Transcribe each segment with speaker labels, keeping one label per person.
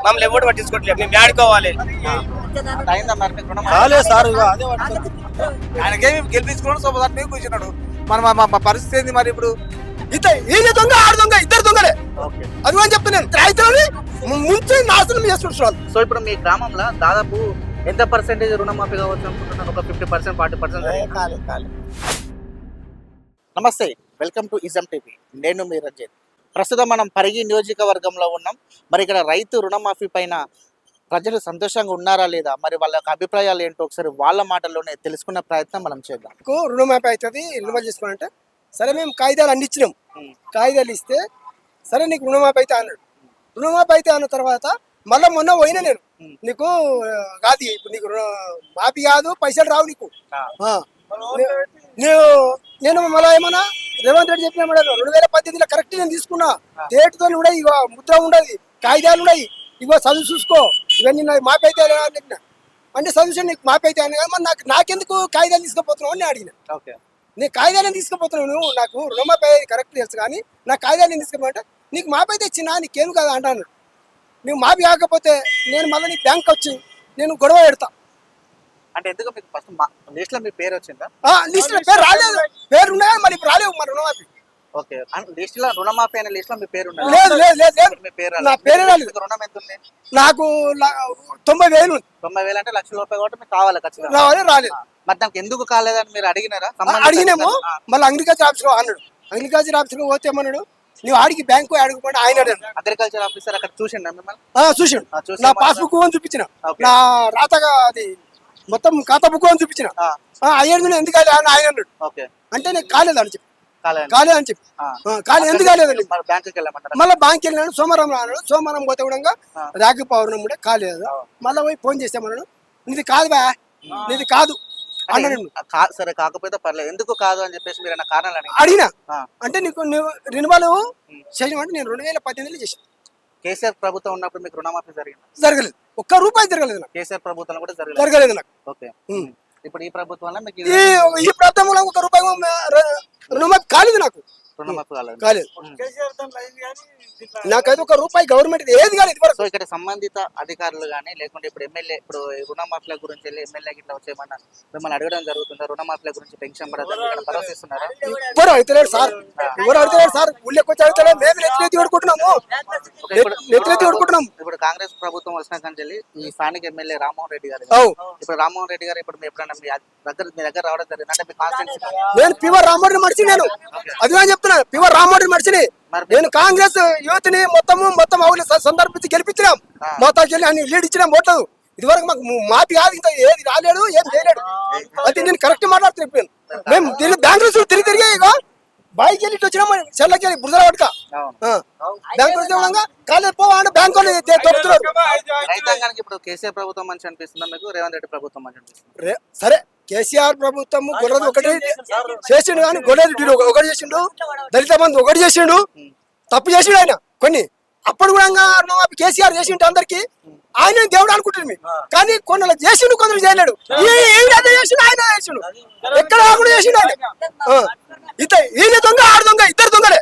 Speaker 1: మమ్మల్ని ఎవరు పట్టించుకోవట్లేదు. మేము ఆడుకోవాలి.
Speaker 2: అయిందా మరి మీకు రుణమాఫీ?
Speaker 3: కాలే సార్ ఇక అదే
Speaker 4: ఆయనకేమి గెలిపించుకోవడం సోమసారి మేము కూర్చున్నాడు. మన పరిస్థితి ఏంది మరి ఇప్పుడు?
Speaker 3: ఈయన దొంగ ఆడు దొంగ ఇద్దరు దొంగలే.
Speaker 2: ఓకే.
Speaker 3: అది అని చెప్తున్నాను. రైతులని ముంచి నాశనం చేసుకుంటున్నారు.
Speaker 2: సో ఇప్పుడు మీ గ్రామంలో దాదాపు ఎంత పర్సెంటేజ్ రుణమాఫీ కావచ్చు అనుకుంటున్నారు? ఒక 50%, 40%? నమస్తే, వెల్కమ్ టు ఇజం టీవీ. నేను మీ రంజిత్. ప్రస్తుతం మనం పరిగి నియోజకవర్గంలో ఉన్నాం. మరి ఇక్కడ రైతు రుణమాఫీ పైన ప్రజలు సంతోషంగా ఉన్నారా లేదా, మరి వాళ్ళ యొక్క అభిప్రాయాలు ఏంటో ఒకసారి వాళ్ళ మాటల్లోనే తెలుసుకునే ప్రయత్నం మనం చేద్దాం.
Speaker 3: రుణమాఫీ అవుతుంది, రుణమాఫీ చేసుకోవాలంటే సరే మేము కాగితాలు అన్ని ఇచ్చినాం. కాగితాలు ఇస్తే సరే నీకు రుణమాఫీ అయితే అన్నాడు. రుణమాఫీ అయితే అన్న తర్వాత మళ్ళీ మొన్న పోయినా నేను నీకు కాదు ఇప్పుడు నీకు మాఫీ కాదు, పైసలు రావు నీకు. నేను మళ్ళీ ఏమన్నా రేవంత్ రెడ్డి చెప్పిన 2018లో కరెక్ట్ నేను తీసుకున్నా. డేట్తో ఉన్నాయి, ఇగో ముద్ర ఉండదు, కాగితాలు ఉన్నాయి, ఇగో చదువు చూసుకో, ఇవన్నీ మాఫీ అయితే అని చెప్పిన. అంటే చదువు నీకు మాఫీ అయితే అని కానీ నాకెందుకు కాగితాలు తీసుకుపోతున్నావు అని అడిగిన. నేను కాగితాలను తీసుకుపోతున్నావు, నువ్వు నాకు రుణమాఫీ కరెక్ట్ తెలుసు కానీ నాకు కాగితాలు నేను తీసుకుపోతే నీకు మాఫీ అయితే ఇచ్చినా నీకేం కదా అంటాను. నువ్వు మాఫీ కాకపోతే నేను మళ్ళీ నీ బ్యాంక్ వచ్చి నేను గొడవ పెడతా.
Speaker 2: అంటే ఎందుకు మీకు ఫస్ట్ లిస్ట్ లో మీ పేరు వచ్చిందా?
Speaker 3: లిస్ట్ లో పేరు రాలేదు, పేరు ఉన్నాయా మరి ఇప్పుడు రాలేవు మరి రుణమాఫీ.
Speaker 2: ఓకే, లిస్ట్ లో రుణమాఫీ అనే లిస్ట్ లో మీ పేరు
Speaker 3: లేదు లేదు లేదు లేదు,
Speaker 2: మీ పేరు
Speaker 3: నా పేరే రాలేదు.
Speaker 2: రుణం ఎంత ఉంది?
Speaker 3: నాకు 90,000.
Speaker 2: 90,000 అంటే ₹1,00,000 కాబట్టి మీకు కావాలి ఖచ్చితంగా.
Speaker 3: రాలేదు.
Speaker 2: మరి దానికి ఎందుకు కాలేదని మీరు అడిగినారా?
Speaker 3: అడిగినాము. మళ్ళీ అగ్రికల్చర్ ఆఫీస్ లో అన్నాడు. అగ్రికల్చర్ ఆఫీస్ లో పోతే ఏమన్నాడు, నువ్వు ఆడికి బ్యాంకు అడుగుకోండి ఆయన అడిగాడు.
Speaker 2: అగ్రికల్చర్ ఆఫీసర్ అక్కడ చూసిండు మిమ్మల్ని?
Speaker 3: చూసాడు. నా పాస్బుక్ అని చూపించిన, నా రాతగా అది మొత్తం ఖాతా బుక్ అని చూపించిన. అయ్యేది ఎందుకు కాలేదు అని ఆయన అన్నాడు. అంటే నేను కాలేదు అని చెప్పి కాలేదని చెప్పి కాలేదు ఎందుకు కాలేదండి. మళ్ళీ బ్యాంక్ వెళ్ళినాడు. సోమవారం అన్నాడు. సోమవారం పోతే కూడా రాఖీ పౌర్ణమి కూడా కాలేదు. మళ్ళీ పోయి ఫోన్ చేస్తామన్నాడు. నీది కాదు బా, నీది కాదు అన్నాడు.
Speaker 2: సరే కాకపోతే పర్లేదు, ఎందుకు కాదు అని చెప్పేసి మీరు కారణాలు
Speaker 3: అడిగినా. అంటే నీకు రినివల్ చేయమంటే నేను 2018లో చేశాను.
Speaker 2: కేసీఆర్ ప్రభుత్వం ఉన్నప్పుడు మీకు రుణమాఫీ
Speaker 3: జరగలేదు, ఒక్క రూపాయి జరగలేదు నాకు.
Speaker 2: కేసీఆర్ ప్రభుత్వం కూడా
Speaker 3: జరగలేదు నాకు.
Speaker 2: ఓకే, ఇప్పుడు ఈ ప్రభుత్వంలో మీకు
Speaker 3: ఈ ప్రభుత్వంలో ఒక రూపాయి రుణమాఫీ కాలేదు నాకు.
Speaker 2: రుణమాఫీ
Speaker 3: కాలేదు నాకైతే ఒక రూపాయి గవర్నమెంట్ ఏది కాలేదు.
Speaker 2: సో ఇక్కడ సంబంధిత అధికారులు కానీ లేకుంటే ఇప్పుడు ఎమ్మెల్యే ఇప్పుడు రుణమాఫీల గురించి వెళ్ళి ఎమ్మెల్యే గిట్లా వచ్చేమన్నా మిమ్మల్ని అడగడం జరుగుతుందా? రుణమాఫీల గురించి పెన్షన్ భరోసా ఇస్తున్నారా?
Speaker 3: ఎవరు అడుగుతలేరు సార్, ఎవరు అడుగుతలేరు సార్. ఊళ్ళోకి వచ్చి అడుగుతలేదు, మేము నెత్తి కొడుకుంటున్నాము.
Speaker 2: ఇప్పుడు కాంగ్రెస్ ప్రభుత్వం వచ్చిన కంచెల్లి ఈ స్థానిక ఎమ్మెల్యే రామ్మోహన్ రెడ్డి గారు, ఇప్పుడు రామ్మోహన్ రెడ్డి గారు ఇప్పుడు ఎప్పుడన్నా మీ దగ్గర రావడం జరిగింది అంటే మీ కాన్స్టిట్యూన్సీ?
Speaker 3: నేను పివర్ రామ్మోహన్ మనిషి, నేను అది చెప్తున్నా, పివర్ రామ్మోహన్ మనిషిని. నేను కాంగ్రెస్ యూత్ ని మొత్తం అవును సందర్భించి గెలిపించినాం. మొత్తాకెళ్ళి అని లీడ్ ఇచ్చినాం ఓట్లేదు. ఇది వరకు మాకు మాఫీ కాదు, ఇంకా ఏది రాలేడు, ఏం చేయలేడు. అది నేను కరెక్ట్ మాట్లాడుతున్నాను. మేము దీన్ని బ్యాంకులు తిరిగి ఇక బాయికి వెళ్ళి వచ్చినాం, చెల్లకి బురదల పట్టుక బ్యాంకు కాలేదు పోవాలంటే బ్యాంకు దొరుకుతున్నారు.
Speaker 2: రైతాంగానికి ఇప్పుడు కేసీఆర్ ప్రభుత్వం మంచి అనిపిస్తుందా మీకు? రేవంత్ రెడ్డి ప్రభుత్వం మంచి అనిపిస్తుంది?
Speaker 3: సరే, కేసీఆర్ ప్రభుత్వం గొడవది ఒకటి చేసిండు కానీ గొడవది ఒకటి చేసిండు, దళిత బంధు ఒకటి చేసిండు, తప్పు చేసిండు ఆయన కొన్ని. అప్పుడు కూడా కేసీఆర్ చేసిండు అందరికి, ఆయన దేవుడు అనుకుంటుంది. కానీ కొందరు చేసిండు, కొందరు చేయలేడు. చేసిండు ఆయన చేసిండు, ఎక్కడ కూడా చేసిండు ఆయన. ఈయన దొంగ ఆడు దొంగ ఇద్దరు దొంగలే.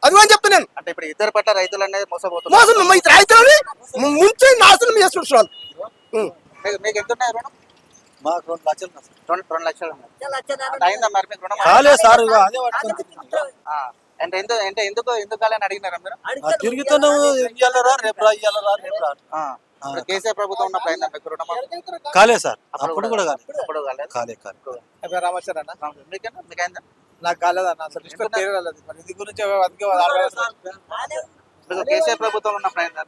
Speaker 3: అది అని చెప్తున్నాను.
Speaker 2: అంటే ఇప్పుడు ఇద్దరు పట్ల రైతులు అనేది
Speaker 3: మోసం రైతులని ముంచి నాశనం చేసుకుంటున్నారు.
Speaker 2: మీకు ఎంత ఉన్నాయి రుణం?
Speaker 4: మాకు 2 లక్షలు.
Speaker 2: 2 లక్షలు అయిందా మరి మీకు రుణం?
Speaker 3: కాలేదు సార్.
Speaker 2: అంటే ఎందుకు కాలని అడిగినారా మీరు?
Speaker 4: తిరుగుతున్నావు, రేపు
Speaker 2: కేసీఆర్ ప్రభుత్వం ఉన్నప్పుడు అయిందా మీకు రుణం?
Speaker 4: కాలేదు సార్, అప్పుడు కూడా
Speaker 2: కాలేదు.
Speaker 4: రామచర్ అన్న
Speaker 2: మీకైందా?
Speaker 4: నాకు కాలేదన్న, అసలు ఇది గురించి
Speaker 2: కేసీఆర్ ప్రభుత్వం ఉన్నప్పుడు అయిందా?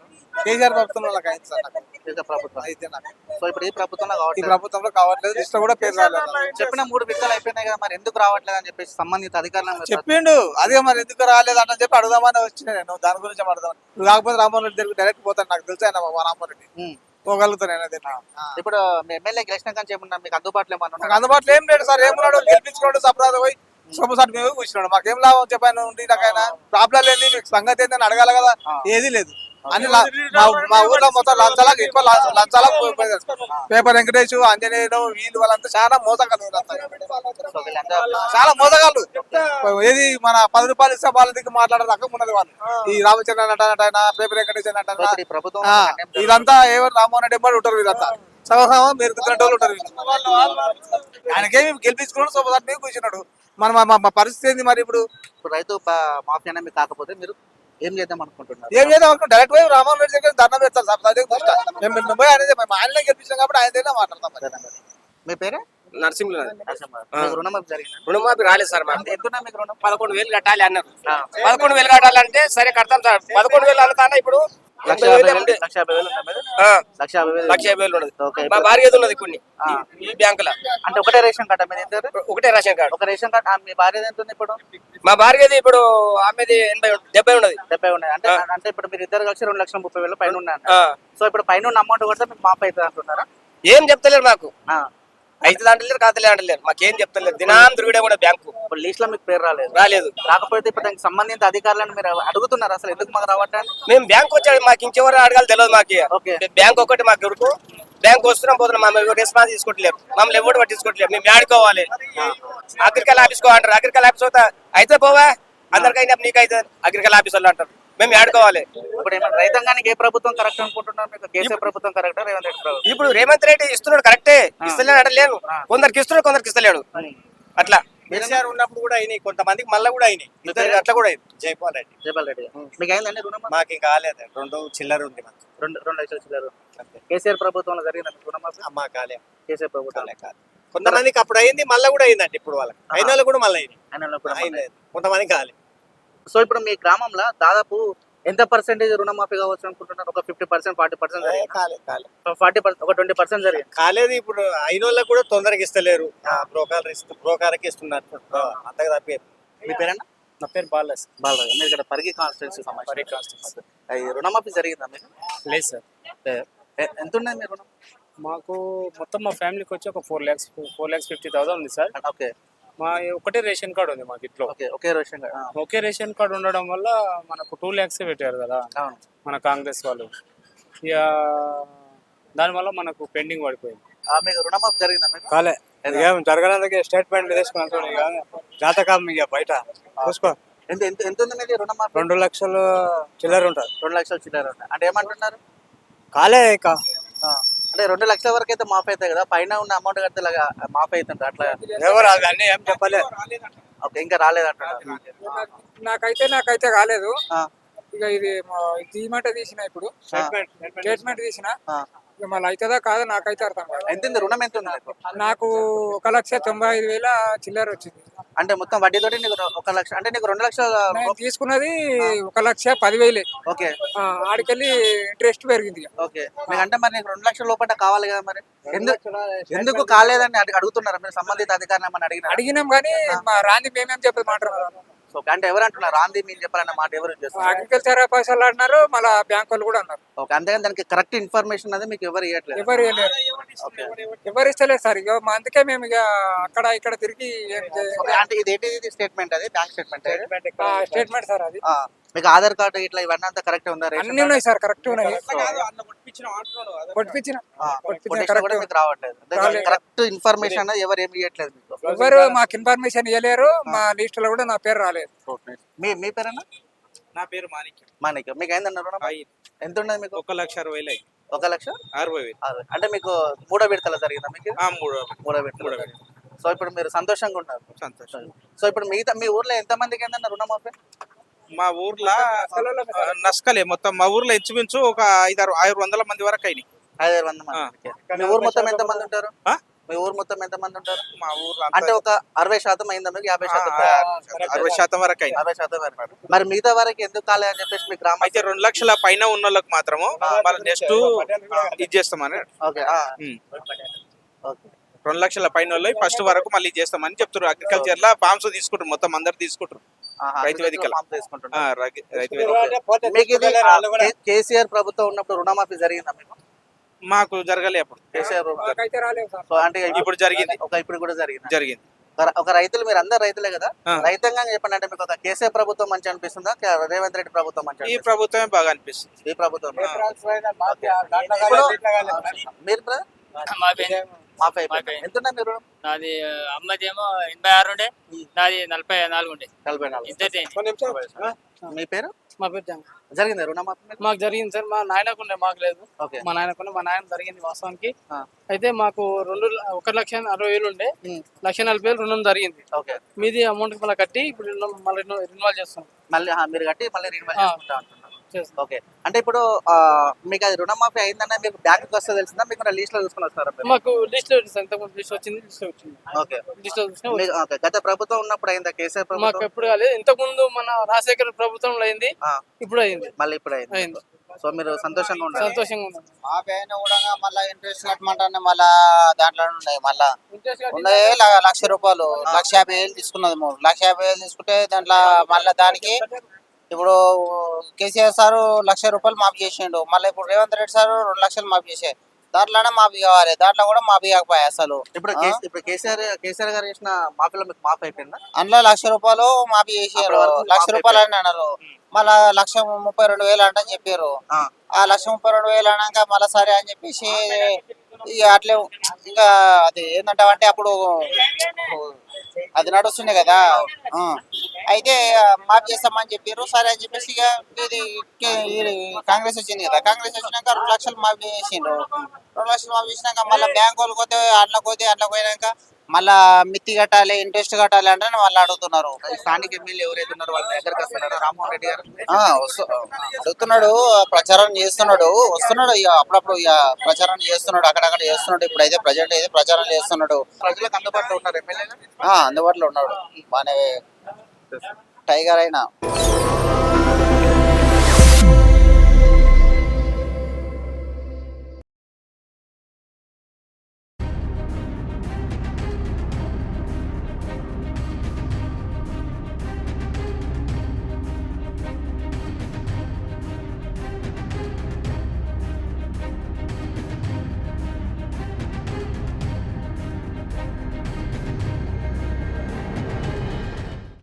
Speaker 4: కేసీఆర్ ప్రభుత్వంలో నాకు అయింది సార్.
Speaker 2: కేసీఆర్ ప్రభుత్వం
Speaker 4: అయితే నాకు
Speaker 2: సో ఇప్పుడు ఈ
Speaker 4: ఈ ప్రభుత్వంలో కావట్లేదు, లిస్ట్ కూడా పేరు రాలేదు.
Speaker 2: చెప్పిన 3 విడతలు అయిపోయినాయి కదా, మరి ఎందుకు రావట్లేదు అని చెప్పేసి సంబంధిత అధికారులు
Speaker 4: చెప్పిండు. అదే మరి ఎందుకు రాలేదు అని చెప్పి అడుగుదామని వచ్చిన నేను, దాని గురించి అడుగుదామని. నువ్వు కాకపోతే రామ్మోహన్ రెడ్డి దగ్గర డైరెక్ట్ పోతాను, నాకు తెలుసు ఆయన మా రామ్మోహన్ రెడ్డి పోగలుగుతాను నేను.
Speaker 2: ఇప్పుడు మీ ఎమ్మెల్యే గెలిచిన కానీ ఏమన్నా మీకు అందుబాటులో ఏమన్నా?
Speaker 4: అందుబాటులో ఏం లేదు సార్. ఏమున్నాడు, గెలిపించుకోండి సపరాధ పోయి సోమసారి మేము కూర్చున్నాడు. మాకేం లాభం చెప్పాను ఉండి, నాకైనా ప్రాబ్లం లేదు, మీకు సంగతి ఏంటని అడగాలి కదా, ఏది లేదు. అన్ని మా ఊర్లో మొత్తం లంచాలకు ఎక్కువ లంచాలకు పేపర్ వెంకటేష్ ఆంజనేయుడు వీళ్ళు వాళ్ళంతా చాలా మోసగాళ్ళు
Speaker 2: సో వీళ్ళందరూ
Speaker 4: చాలా మోసగాళ్ళు. ఏది మన 10 రూపాయలు ఇస్తే వాళ్ళ దగ్గర మాట్లాడే రకం ఉన్నది వాళ్ళు. ఈ రామచంద్ర అంటారా పేపర్ వెంకటేష్
Speaker 2: ఇప్పుడు
Speaker 4: అంటారా
Speaker 2: ఈ ప్రభుత్వం
Speaker 4: వీళ్ళంతా ఎవరు రామ్మోహన్ రెడ్డి ఎంబడి ఉంటారు. వీళ్ళంతా సగం మీరు గుర్తున్నట్టు ఉంటారు వీళ్ళు. ఆయనకేమి గెలిపించుకున్నాడు సోమసారి మేము కూర్చున్నాడు. మా పరిస్థితి ఏంది మరి ఇప్పుడు?
Speaker 2: ఇప్పుడు రైతు మాఫియానే మీకు కాకపోతే మీరు ఏం చేద్దాం అనుకుంటున్నారు?
Speaker 4: ఏం చేద్దాం అనుకో డైరెక్ట్ పోయి రామ్మోహన్ రెడ్డి దగ్గర ధర్నా పెడతారు సార్. మేము పోయి అనేది ఆయననే గెలిపించాం కాబట్టి ఆయన దగ్గర మాట్లాడతాం.
Speaker 2: మీ పేరే
Speaker 1: నర్సింగ్లో
Speaker 2: మీకు రుణమాఫీ జరిగింది?
Speaker 1: రుణమాఫీ రాలేదు సార్ మాకు.
Speaker 2: ఎంతున్నా మీకు రుణం?
Speaker 1: 11,000 కట్టాలి అన్నారు. 11,000 కట్టాలంటే సరే కడతాం సార్. 11,000 అనుకున్నా ఇప్పుడు
Speaker 2: 1,50,000 ఉందా మీరు? 1,50,000
Speaker 1: ఉన్నది.
Speaker 2: ఓకే.
Speaker 1: మా భార్య ఉన్నది కొన్ని ఈ బ్యాంకుల.
Speaker 2: అంటే ఒకటే రేషన్ కార్డు మీద ఎంత?
Speaker 1: ఒకటే రేషన్ కార్డు.
Speaker 2: ఒక రేషన్ కార్డు మీ భార్య ఎంత ఉంది ఇప్పుడు?
Speaker 1: మా భార్యది ఇప్పుడు ఆమెది 70 ఉన్నది.
Speaker 2: 70 ఉన్నాయి. అంటే అంటే ఇప్పుడు మీరు ఇద్దరు కలిసి 2,30,000 పైన ఉన్నాయి. సో ఇప్పుడు పైన ఉన్న అమౌంట్ కూడా మీకు మాఫ్ అవుతుంది అంటున్నారా?
Speaker 1: ఏం చెప్తలేరు మాకు. అయితే అంటలేరు కాతలే అంటలేరు. మాకేం చెప్తలేరు. దినాం తిరుగుడే కూడా బ్యాంకు.
Speaker 2: ఇప్పుడు లిస్ట్ లో మీకు పేరు రాలేదు? రాకపోతే ఇప్పుడు దానికి సంబంధిత అధికారులను మీరు అడుగుతున్నారు అసలు ఎందుకు మాకు రావట్లేదు?
Speaker 1: మేము బ్యాంక్ వచ్చాడు మాకు ఇంకెవరు అడగాలి తెలియదు మాకు.
Speaker 2: ఓకే.
Speaker 1: బ్యాంక్ ఒకటి మాకు దొరుకు. బ్యాంక్ వస్తున్నాం పోతున్నాం మమ్మల్ని రెస్పాన్స్ తీసుకోవట్లేరు. మమ్మల్ని ఎవరు పట్టించుకోవట్లేదు. మేము ఆడుకోవాలి. అగ్రికల్ ఆఫీస్ కో అంటారు. అగ్రికల్ ఆఫీస్ అవుతా అయితే పోవా అందరికైనా నీకైతే అగ్రికల్ ఆఫీస్ వాళ్ళు అంటారు. మేము ఆడుకోవాలి.
Speaker 2: ఇప్పుడు ఏమైనా రైతాంగానికి ఏ ప్రభుత్వం కరెక్ట్ అనుకుంటున్నారు? మీకు కేసీఆర్ ప్రభుత్వం కరెక్టా రేవంత్ రెడ్డి ప్రభుత్వం?
Speaker 1: ఇప్పుడు రేవంత్ రెడ్డి ఇస్తున్నాడు కరెక్టే. ఇస్తలేడు అంటే లేదు. కొందరికి ఇస్తున్నాడు కొందరికి ఇస్తలేడు. అట్లా కేసీఆర్ ఉన్నప్పుడు కూడా అయినాయి కొంతమందికి మళ్ళీ కూడా అయినాయి. అట్లా కూడా అయింది. జైపాల్ రెడ్డి
Speaker 2: మీకు అయిందండి రుణం?
Speaker 1: మాకు ఇంకా కాలేదు. 2 చిల్లర ఉంది మాకు.
Speaker 2: 2 లక్షల చిల్లర. కేసీఆర్ ప్రభుత్వంలో జరిగిన రుణమాఫీ?
Speaker 1: మా కాలే.
Speaker 2: కేసీఆర్ ప్రభుత్వం
Speaker 1: కాదు. కొంతమందికి అప్పుడు అయింది మళ్ళీ కూడా అయిందండి. ఇప్పుడు వాళ్ళకి అయిన వాళ్ళు కూడా మళ్ళీ అయింది. కొంతమందికి కాలే.
Speaker 2: సో ఇప్పుడు మీ గ్రామంలో దాదాపు ఎంత పర్సెంటేజ్ రుణమాఫీ కావచ్చు అనుకుంటున్నారు? ఒక 50%, 40% జరిగింది. 40%, ఒక 20% జరిగింది.
Speaker 1: కాలేదు. ఇప్పుడు అయిన వాళ్ళకి కూడా తొందరగా ఇస్తలేరు. బ్రోకర్కి ఇస్తున్నారు. అంతగా తప్పి.
Speaker 2: మీ పేరేనా?
Speaker 1: నా పేరు బాలరాజ్.
Speaker 2: మీరు ఇక్కడ పరిగి కాన్స్టిట్యున్సీ సమాచారం రుణమాఫీ జరిగిందా మీకు?
Speaker 1: లేదు సార్.
Speaker 2: ఎంత ఉన్నది మీ రుణం?
Speaker 5: మాకు మొత్తం మా ఫ్యామిలీకి వచ్చి ఒక 4,50,000 ఉంది సార్.
Speaker 2: ఓకే.
Speaker 5: మా ఒకటే రేషన్ కార్డు ఉంది మాకు ఇంట్లో.
Speaker 2: ఒకే రేషన్ కార్డు.
Speaker 5: ఒకే రేషన్ కార్డు ఉండడం వల్ల మనకు 2 lakhs పెట్టారు కదా మన కాంగ్రెస్ వాళ్ళు. ఇక దానివల్ల మనకు పెండింగ్ పడిపోయింది.
Speaker 2: మీకు రుణమాఫీ జరిగిందా మీకు?
Speaker 4: కాలే. జరగడానికి స్టేట్మెంట్ తీసుకున్నాను. జాతకం ఇక బయట చూసుకో.
Speaker 2: ఎంత ఎంత ఎంత ఉంది మీది రుణమాఫీ?
Speaker 4: 2 లక్షలు చిల్లర ఉంటుంది.
Speaker 2: 2 లక్షల చిల్లర ఉంటాయి. అంటే ఏమంటున్నారు?
Speaker 4: కాలే ఇక.
Speaker 2: అంటే 2 లక్షల వరకు అయితే మాఫ్ అవుతాయి కదా, పైన ఉన్న అమౌంట్ కడితే మాఫ్ అవుతుంది అట్లా?
Speaker 4: ఎవరు అవన్నీ ఏం చెప్పలేదు.
Speaker 2: ఓకే. ఇంకా రాలేదంటారు?
Speaker 3: నాకైతే కాలేదు. ఇక ఇది తీయమంటే తీసిన ఇప్పుడు స్టేట్మెంట్ తీసిన ఇక మళ్ళీ అవుతుందా కాదా నాకైతే అర్థం కాదు.
Speaker 2: ఎంత రుణం ఎంత ఉంది మీకు?
Speaker 3: నాకు 1,95,000 చిల్లర వచ్చింది.
Speaker 2: అంటే మొత్తం వడ్డీతోటి నీకు 1 లక్ష, అంటే నీకు 2 లక్షల
Speaker 3: నేను తీసుకున్నది 1,10,000.
Speaker 2: ఓకే.
Speaker 3: ఆడికెళ్ళి ఇంట్రెస్ట్ పెరిగింది.
Speaker 2: ఓకే. మీకంటే మరి నీకు 2 లక్షల లోపల కావాలి కదా, మరి ఎందుకు కాలేదని అడుగుతున్నారా మీరు? సంబంధిత అధికారులు ఏమని
Speaker 3: అడిగినాం కానీ రాంది మేమేం చెప్పేది మాట్లాడారు.
Speaker 2: సో అంటే ఎవరు అంటున్నారు రాంది మీరు చెప్పాలన్న మాట ఎవరు చేస్తారు?
Speaker 3: అగ్రికల్చర్ ఆఫీసర్లు అన్నారు, మళ్ళీ బ్యాంక్ వాళ్ళు కూడా అన్నారు.
Speaker 2: ఓకే. అంతేగాని దానికి కరెక్ట్ ఇన్ఫర్మేషన్ అది మీకు ఎవరు ఇవ్వట్లేదు?
Speaker 3: ఎవరు ఇస్తలేదు సార్. ఇక అందుకే మేము ఇక అక్కడ ఇక్కడ తిరిగి
Speaker 2: అంటే ఇది ఏంటి స్టేట్మెంట్? అది బ్యాంక్
Speaker 3: స్టేట్మెంట్ సార్. అది
Speaker 2: మీకు ఆధార్ కార్డు ఇట్లా ఇవన్నీ అంతా కరెక్ట్ ఉందా?
Speaker 3: అన్ని ఉన్నాయి సార్, కరెక్ట్ ఉన్నాయి. కొట్టిపించిన
Speaker 2: రావట్లేదు. కరెక్ట్ ఇన్ఫర్మేషన్ ఎవరు ఏమి ఇవ్వట్లేదు మీకు?
Speaker 3: ఎవరు మాకు ఇన్ఫర్మేషన్ ఇవ్వలేరు. మా లిస్ట్ లో కూడా నా పేరు రాలేదు.
Speaker 2: మీ పేరేనా?
Speaker 1: నా పేరు
Speaker 2: మాణిక్యం. మీకు అయిందన్నారు ఎంత ఉన్నది మీకు?
Speaker 1: 1,60,000.
Speaker 2: 1,60,000. అంటే మీకు 3వ విడతల జరిగిందా మీకు? 3వ విడత. సో ఇప్పుడు మీరు సంతోషంగా ఉన్నారు? సంతోషం. సో ఇప్పుడు మీ ఊర్లో ఎంత మందికి ఏందన్న రుణమాఫీ?
Speaker 6: మా ఊర్లో నస్కలే మొత్తం. మా ఊర్లో ఇంచుమించు ఒక 500-600 మంది వరకు అయినాయి.
Speaker 2: 500 మంది. మీ ఊరు మొత్తం ఎంత మంది ఉంటారు? మీ ఊరు మొత్తం ఎంత మంది ఉంటారు?
Speaker 6: మా ఊరు
Speaker 2: అంటే ఒక 60% అయిందా మీకు?
Speaker 6: 60% వరకు అయింది.
Speaker 2: 60% వరకు. మరి మిగతా వరకు ఎందుకు కాలేదు అని చెప్పేసి మీ గ్రామం
Speaker 6: అయితే 2 లక్షల పైన ఉన్న వాళ్ళకి మాత్రము మరి నెక్స్ట్ ఇది చేస్తామని.
Speaker 2: ఓకే.
Speaker 6: 2 లక్షల పైన వాళ్ళు ఫస్ట్ వరకు మళ్ళీ చేస్తామని చెప్తారు. అగ్రికల్చర్ లో ఫార్మ్స్ తీసుకుంటారు, మొత్తం అందరు తీసుకుంటారు. రైతు వేదికలు.
Speaker 2: మీకు ఇది కేసీఆర్ ప్రభుత్వం ఉన్నప్పుడు రుణమాఫీ జరిగిందా మీకు?
Speaker 6: మాకు జరగలే అప్పుడు.
Speaker 2: కేసీఆర్
Speaker 3: రాలేదు సార్.
Speaker 2: సో అంటే
Speaker 6: ఇప్పుడు జరిగింది.
Speaker 2: ఇప్పుడు కూడా జరిగింది. ఒక రైతులు, మీరు అందరు రైతులే కదా,
Speaker 6: ఆ.
Speaker 2: రైతాంగంగా చెప్పండి, అంటే మీకు ఒక కేసీఆర్ ప్రభుత్వం మంచి అనిపిస్తుందా, రేవంత్ రెడ్డి ప్రభుత్వం మంచి
Speaker 6: ఈ
Speaker 2: అనిపిస్తుందా?
Speaker 6: ప్రభుత్వమే బాగా అనిపిస్తుంది.
Speaker 2: ఈ ప్రభుత్వం మీరు brother? మాఫీ అయిపోయింది. ఎంత ఉన్నాయి మీరు?
Speaker 7: నాది అమ్మదేమో 86 ఉండే, నాది 44 ఉండే.
Speaker 2: 44.
Speaker 7: ఇద్దరిది
Speaker 2: మీ పేరు?
Speaker 5: మా పేరు జంగ.
Speaker 2: జరిగింది రుణమాఫీ మీకు?
Speaker 5: మాకు జరిగింది సార్, మా నాయనకు ఉండే, మాకు లేదు.
Speaker 2: ఓకే.
Speaker 5: మా నాయనకు మా నాయన జరిగింది వాస్తవానికి.
Speaker 2: ఆ.
Speaker 5: అయితే మాకు 1,60,60,000 ఉండే,
Speaker 2: ఉమ్.
Speaker 5: 1,40,000 రుణం జరిగింది.
Speaker 2: ఓకే.
Speaker 5: మీది అమౌంట్ మళ్ళీ కట్టి ఇప్పుడు మళ్ళీ రిన్వాల్ చేస్తాం.
Speaker 2: మళ్ళీ మీరు కట్టి మళ్ళీ రిన్యూవల్
Speaker 5: ఆ.
Speaker 2: చేసుకుంటా అంటున్నారు.
Speaker 5: చేస్తాం.
Speaker 2: ఓకే. అంటే ఇప్పుడు మీకు అది రుణమాఫీ అయిందన్న మీకు బ్యాంక్ వస్తే తెలిసిందా, మీకు లిస్ట్ లో చూసుకుని వస్తారా మీరు?
Speaker 5: మాకు లిస్ట్ లో ఇంతకుముందు లిస్ట్ వచ్చింది, లిస్ట్ వచ్చింది.
Speaker 2: ఓకే.
Speaker 5: లిస్ట్ లో చూసినా
Speaker 2: ఓకే. గత ప్రభుత్వం ఉన్నప్పుడు అయిందా కేసీఆర్
Speaker 5: మాకు
Speaker 2: ప్రభుత్వం?
Speaker 5: ఎప్పుడు కాలేదు. ఇంతకు ముందు మన రాజశేఖర్ ప్రభుత్వంలో అయింది,
Speaker 2: ఆ.
Speaker 5: ఇప్పుడు అయింది.
Speaker 2: మళ్ళీ ఇప్పుడు అయింది.
Speaker 5: అయింది.
Speaker 2: సో మీరు సంతోషంగా ఉన్నారు?
Speaker 5: సంతోషంగా ఉంది.
Speaker 8: మా పైన కూడా మళ్ళీ ఇంట్రెస్ట్ కట్టమంటే మళ్ళా దాంట్లో ఉన్నాయి, మళ్ళా
Speaker 5: ఇంట్రెస్ట్ కట్టి
Speaker 8: ఉన్నాయి 1,00,000 రూపాయలు, 1,50,000 తీసుకున్నది. 1,50,000 తీసుకుంటే దాంట్లో మళ్ళీ దానికి ఇప్పుడు కేసీఆర్ సారు 1,00,000 రూపాయలు మాఫీ చేసిండు. మళ్ళీ ఇప్పుడు రేవంత్ రెడ్డి సారు 2,00,000 మాఫీ చేసే, దాంట్లోనే మాఫీ కావాలి, దాంట్లో కూడా మాఫీ కాకపోయాయి అసలు.
Speaker 2: ఇప్పుడు కేసీఆర్ గారు చేసిన మాఫీలో మీకు మాఫీ అయిపోయిందా?
Speaker 8: అందులో 1,00,000 రూపాయలు మాఫీ చేసారు.
Speaker 2: అప్పటి వరకు
Speaker 8: 1,00,000
Speaker 2: మాఫీ
Speaker 8: రూపాయలు అని అన్నారు, మళ్ళా 1,32,000 అంటే చెప్పారు.
Speaker 2: ఆ.
Speaker 8: ఆ 1,32,000 అన్నాక మళ్ళీ సరే అని చెప్పేసి ఇక అట్లే ఇంకా అది ఏంటంటే అప్పుడు అది నడుస్తుండే కదా. ఆ. అయితే మాఫీ చేస్తామని చెప్పారు, సరే అని చెప్పేసి ఇక ఇది కాంగ్రెస్ వచ్చింది కదా, కాంగ్రెస్ వచ్చినాక 2,00,000 మాఫీ చేసిండు. 2,00,000 మాఫీ చేసినాక మళ్ళీ బ్యాంక్ వాళ్ళకి పోతే అట్లా పోయినాక మళ్ళా మిత్తి కట్టాలి, ఇంట్రెస్ట్ కట్టాలి అంటే మళ్ళీ అడుగుతున్నారు.
Speaker 2: స్థానిక ఎమ్మెల్యే ఎవరైతే ఉన్నారో వాళ్ళ దగ్గరకు వస్తున్నారా రామ్మోహన్ రెడ్డి గారు?
Speaker 8: అడుగుతున్నాడు, ప్రచారం చేస్తున్నాడు, వస్తున్నాడు, ఇక అప్పుడప్పుడు ఇక ప్రచారం చేస్తున్నాడు, అక్కడక్కడ చేస్తున్నాడు. ఇప్పుడైతే ప్రజెంట్ అయితే ప్రచారం చేస్తున్నాడు.
Speaker 2: ప్రజలకు అందుబాటులో ఉన్నారు ఎమ్మెల్యే గారు?
Speaker 8: అందుబాటులో ఉన్నాడు, బాగానే టైగర్ అయినా.